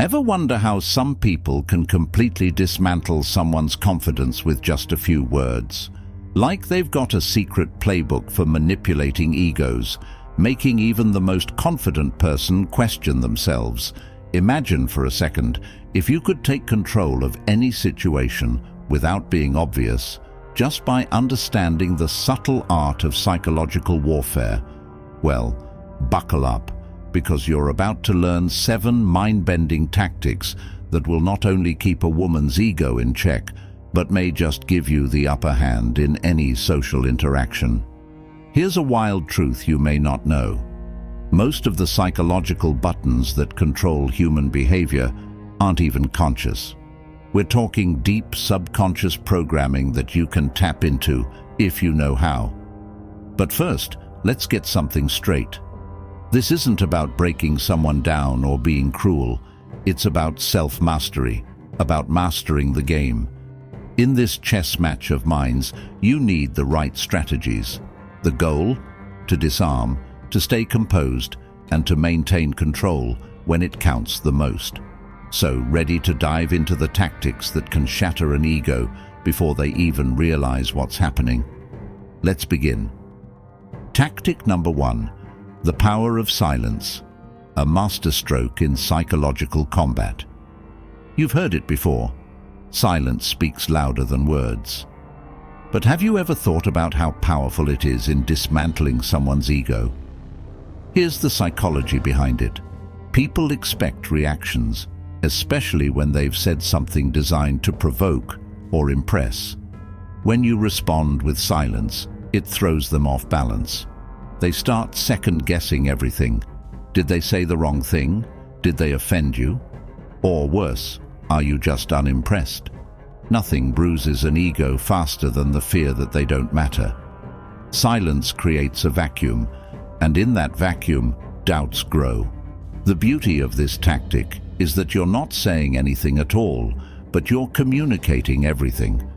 Ever wonder how some people can completely dismantle someone's confidence with just a few words? Like they've got a secret playbook for manipulating egos, making even the most confident person question themselves. Imagine for a second if you could take control of any situation without being obvious, just by understanding the subtle art of psychological warfare. Well, buckle up, because you're about to learn 7 mind-bending tactics that will not only keep a woman's ego in check, but may just give you the upper hand in any social interaction. Here's a wild truth you may not know. Most of the psychological buttons that control human behavior aren't even conscious. We're talking deep subconscious programming that you can tap into if you know how. But first, let's get something straight. This isn't about breaking someone down or being cruel. It's about self-mastery, about mastering the game. In this chess match of minds, you need the right strategies. The goal? To disarm, to stay composed, and to maintain control when it counts the most. So, ready to dive into the tactics that can shatter an ego before they even realize what's happening? Let's begin. Tactic number 1. The power of silence, a masterstroke in psychological combat. You've heard it before. Silence speaks louder than words. But have you ever thought about how powerful it is in dismantling someone's ego? Here's the psychology behind it. People expect reactions, especially when they've said something designed to provoke or impress. When you respond with silence, it throws them off balance. They start second-guessing everything. Did they say the wrong thing? Did they offend you? Or worse, are you just unimpressed? Nothing bruises an ego faster than the fear that they don't matter. Silence creates a vacuum, and in that vacuum, doubts grow. The beauty of this tactic is that you're not saying anything at all, but you're communicating everything.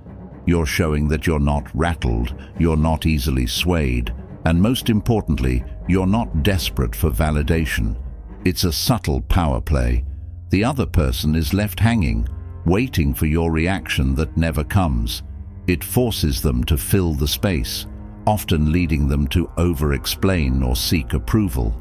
You're showing that you're not rattled, you're not easily swayed, and most importantly, you're not desperate for validation. It's a subtle power play. The other person is left hanging, waiting for your reaction that never comes. It forces them to fill the space, often leading them to over-explain or seek approval.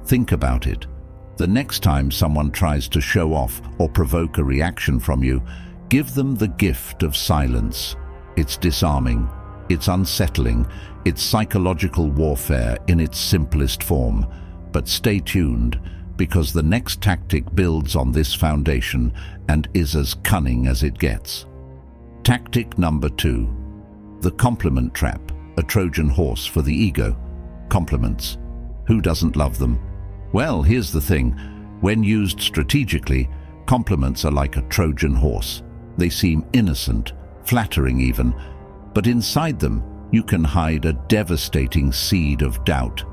Think about it. The next time someone tries to show off or provoke a reaction from you, give them the gift of silence. It's disarming, it's unsettling, it's psychological warfare in its simplest form. But stay tuned, because the next tactic builds on this foundation and is as cunning as it gets. Tactic number 2. The compliment trap, a Trojan horse for the ego. Compliments. Who doesn't love them? Well, here's the thing. When used strategically, compliments are like a Trojan horse. They seem innocent, flattering even, but inside them, you can hide a devastating seed of doubt.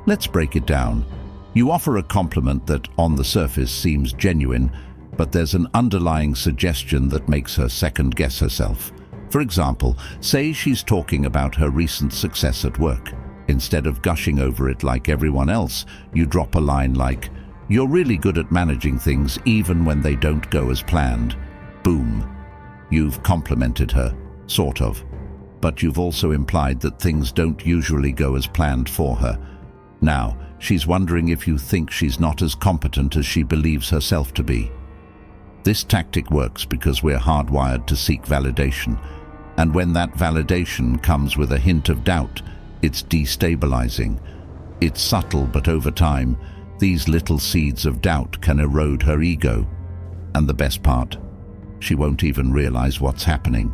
Let's break it down. You offer a compliment that, on the surface, seems genuine, but there's an underlying suggestion that makes her second-guess herself. For example, say she's talking about her recent success at work. Instead of gushing over it like everyone else, you drop a line like, "You're really good at managing things even when they don't go as planned." Boom. You've complimented her, sort of. But you've also implied that things don't usually go as planned for her. Now, she's wondering if you think she's not as competent as she believes herself to be. This tactic works because we're hardwired to seek validation. And when that validation comes with a hint of doubt, it's destabilizing. It's subtle, but over time, these little seeds of doubt can erode her ego. And the best part, she won't even realize what's happening.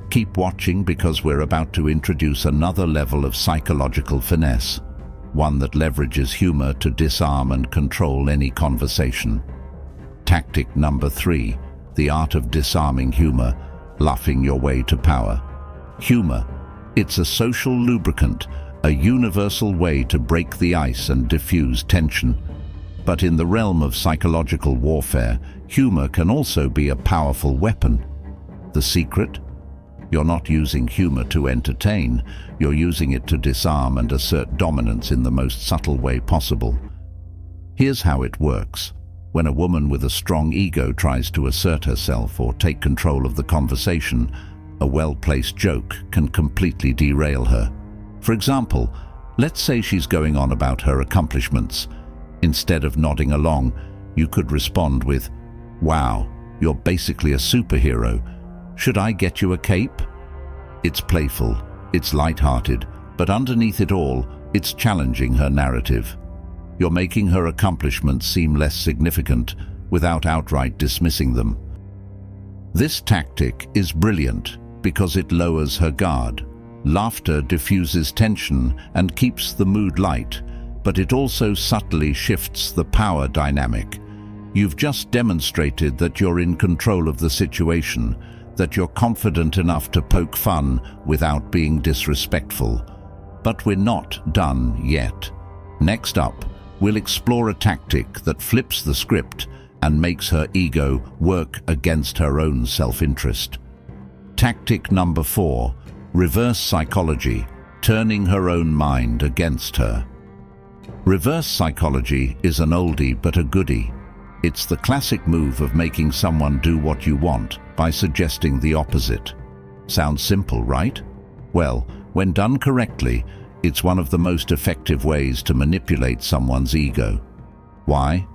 Keep watching, because we're about to introduce another level of psychological finesse, one that leverages humor to disarm and control any conversation. Tactic number 3, the art of disarming humor, laughing your way to power. Humor, it's a social lubricant, a universal way to break the ice and diffuse tension. But in the realm of psychological warfare, humor can also be a powerful weapon. The secret? You're not using humor to entertain, you're using it to disarm and assert dominance in the most subtle way possible. Here's how it works. When a woman with a strong ego tries to assert herself or take control of the conversation, a well-placed joke can completely derail her. For example, let's say she's going on about her accomplishments. Instead of nodding along, you could respond with, "Wow, you're basically a superhero. Should I get you a cape?" It's playful, it's light-hearted, but underneath it all, it's challenging her narrative. You're making her accomplishments seem less significant without outright dismissing them. This tactic is brilliant because it lowers her guard. Laughter diffuses tension and keeps the mood light, but it also subtly shifts the power dynamic. You've just demonstrated that you're in control of the situation, that you're confident enough to poke fun without being disrespectful. But we're not done yet. Next up, we'll explore a tactic that flips the script and makes her ego work against her own self-interest. Tactic number 4, reverse psychology, turning her own mind against her. Reverse psychology is an oldie but a goodie. It's the classic move of making someone do what you want by suggesting the opposite. Sounds simple, right? Well, when done correctly, it's one of the most effective ways to manipulate someone's ego. Why?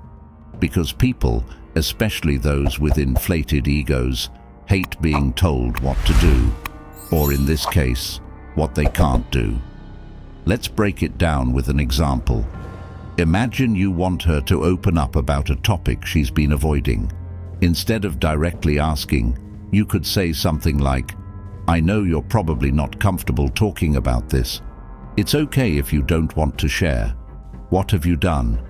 Because people, especially those with inflated egos, hate being told what to do, or in this case, what they can't do. Let's break it down with an example. Imagine you want her to open up about a topic she's been avoiding. Instead of directly asking, you could say something like, "I know you're probably not comfortable talking about this. It's okay if you don't want to share. What have you done?"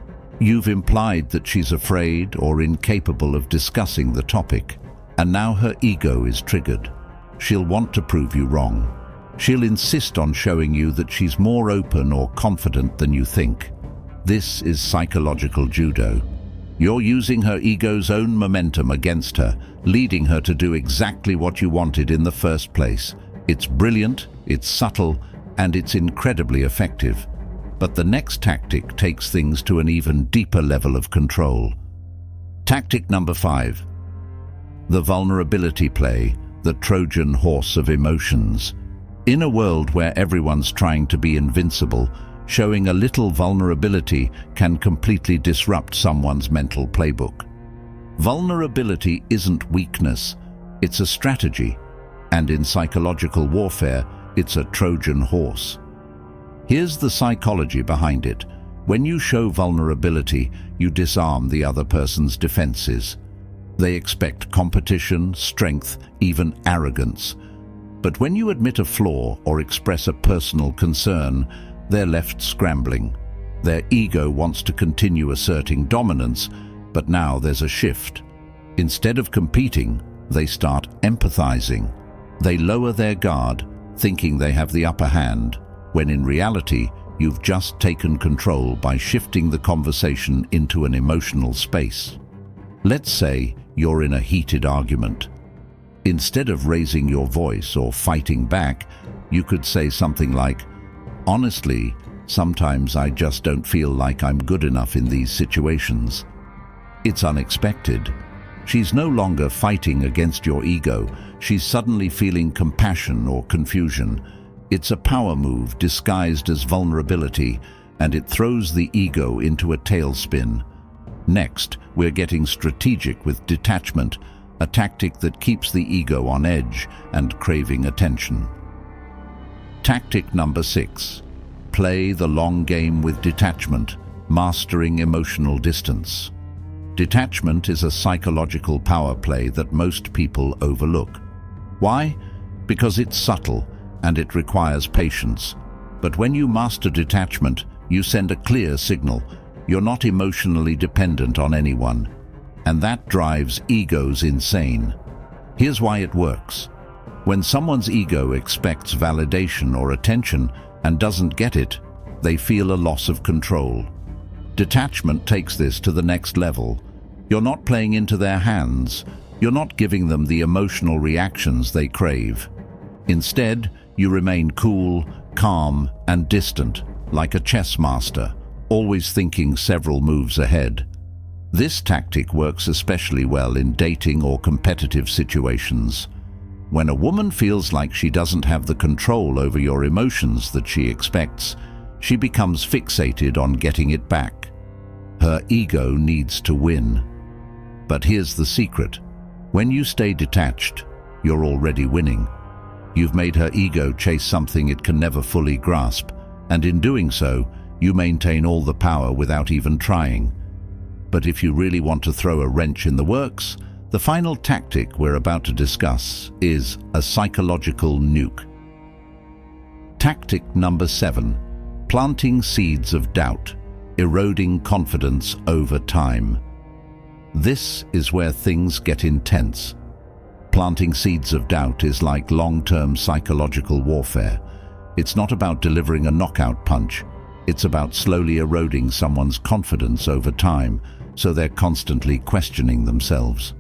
You've implied that she's afraid or incapable of discussing the topic, and now her ego is triggered. She'll want to prove you wrong. She'll insist on showing you that she's more open or confident than you think. This is psychological judo. You're using her ego's own momentum against her, leading her to do exactly what you wanted in the first place. It's brilliant, it's subtle, and it's incredibly effective. But the next tactic takes things to an even deeper level of control. Tactic number 5. The vulnerability play, the Trojan horse of emotions. In a world where everyone's trying to be invincible, showing a little vulnerability can completely disrupt someone's mental playbook. Vulnerability isn't weakness, it's a strategy, and in psychological warfare, it's a Trojan horse. Here's the psychology behind it. When you show vulnerability, you disarm the other person's defenses. They expect competition, strength, even arrogance. But when you admit a flaw or express a personal concern, they're left scrambling. Their ego wants to continue asserting dominance, but now there's a shift. Instead of competing, they start empathizing. They lower their guard, thinking they have the upper hand, when in reality, you've just taken control by shifting the conversation into an emotional space. Let's say you're in a heated argument. Instead of raising your voice or fighting back, you could say something like, "Honestly, sometimes I just don't feel like I'm good enough in these situations." It's unexpected. She's no longer fighting against your ego. She's suddenly feeling compassion or confusion. It's a power move disguised as vulnerability, and it throws the ego into a tailspin. Next, we're getting strategic with detachment, a tactic that keeps the ego on edge and craving attention. Tactic number 6. Play the long game with detachment, mastering emotional distance. Detachment is a psychological power play that most people overlook. Why? Because it's subtle and it requires patience. But when you master detachment, you send a clear signal. You're not emotionally dependent on anyone. And that drives egos insane. Here's why it works. When someone's ego expects validation or attention and doesn't get it, they feel a loss of control. Detachment takes this to the next level. You're not playing into their hands. You're not giving them the emotional reactions they crave. Instead, you remain cool, calm, and distant, like a chess master, always thinking several moves ahead. This tactic works especially well in dating or competitive situations. When a woman feels like she doesn't have the control over your emotions that she expects, she becomes fixated on getting it back. Her ego needs to win. But here's the secret. When you stay detached, you're already winning. You've made her ego chase something it can never fully grasp, and in doing so, you maintain all the power without even trying. But if you really want to throw a wrench in the works, the final tactic we're about to discuss is a psychological nuke. Tactic number 7. Planting seeds of doubt, eroding confidence over time. This is where things get intense. Planting seeds of doubt is like long-term psychological warfare. It's not about delivering a knockout punch. It's about slowly eroding someone's confidence over time, so they're constantly questioning themselves.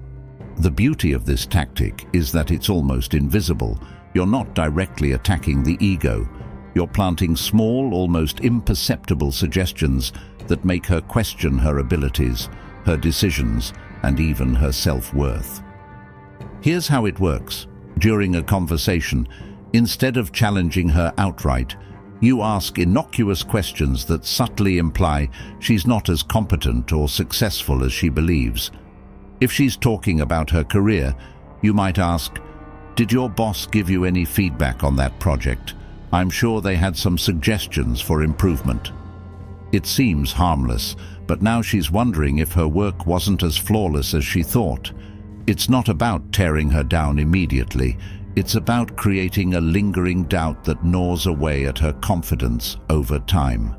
The beauty of this tactic is that it's almost invisible. You're not directly attacking the ego. You're planting small, almost imperceptible suggestions that make her question her abilities, her decisions, and even her self-worth. Here's how it works. During a conversation, instead of challenging her outright, you ask innocuous questions that subtly imply she's not as competent or successful as she believes. If she's talking about her career, you might ask, "Did your boss give you any feedback on that project? I'm sure they had some suggestions for improvement." It seems harmless, but now she's wondering if her work wasn't as flawless as she thought. It's not about tearing her down immediately. It's about creating a lingering doubt that gnaws away at her confidence over time.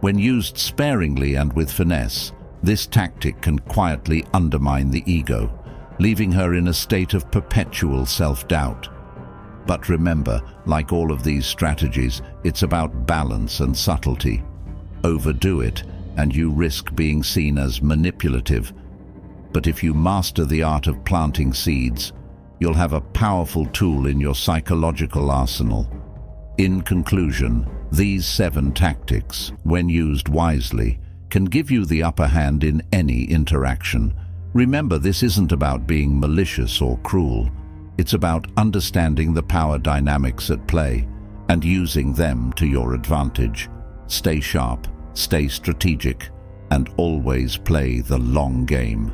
When used sparingly and with finesse, this tactic can quietly undermine the ego, leaving her in a state of perpetual self-doubt. But remember, like all of these strategies, it's about balance and subtlety. Overdo it, and you risk being seen as manipulative. But if you master the art of planting seeds, you'll have a powerful tool in your psychological arsenal. In conclusion, these 7 tactics, when used wisely, can give you the upper hand in any interaction. Remember, this isn't about being malicious or cruel. It's about understanding the power dynamics at play and using them to your advantage. Stay sharp, stay strategic, and always play the long game.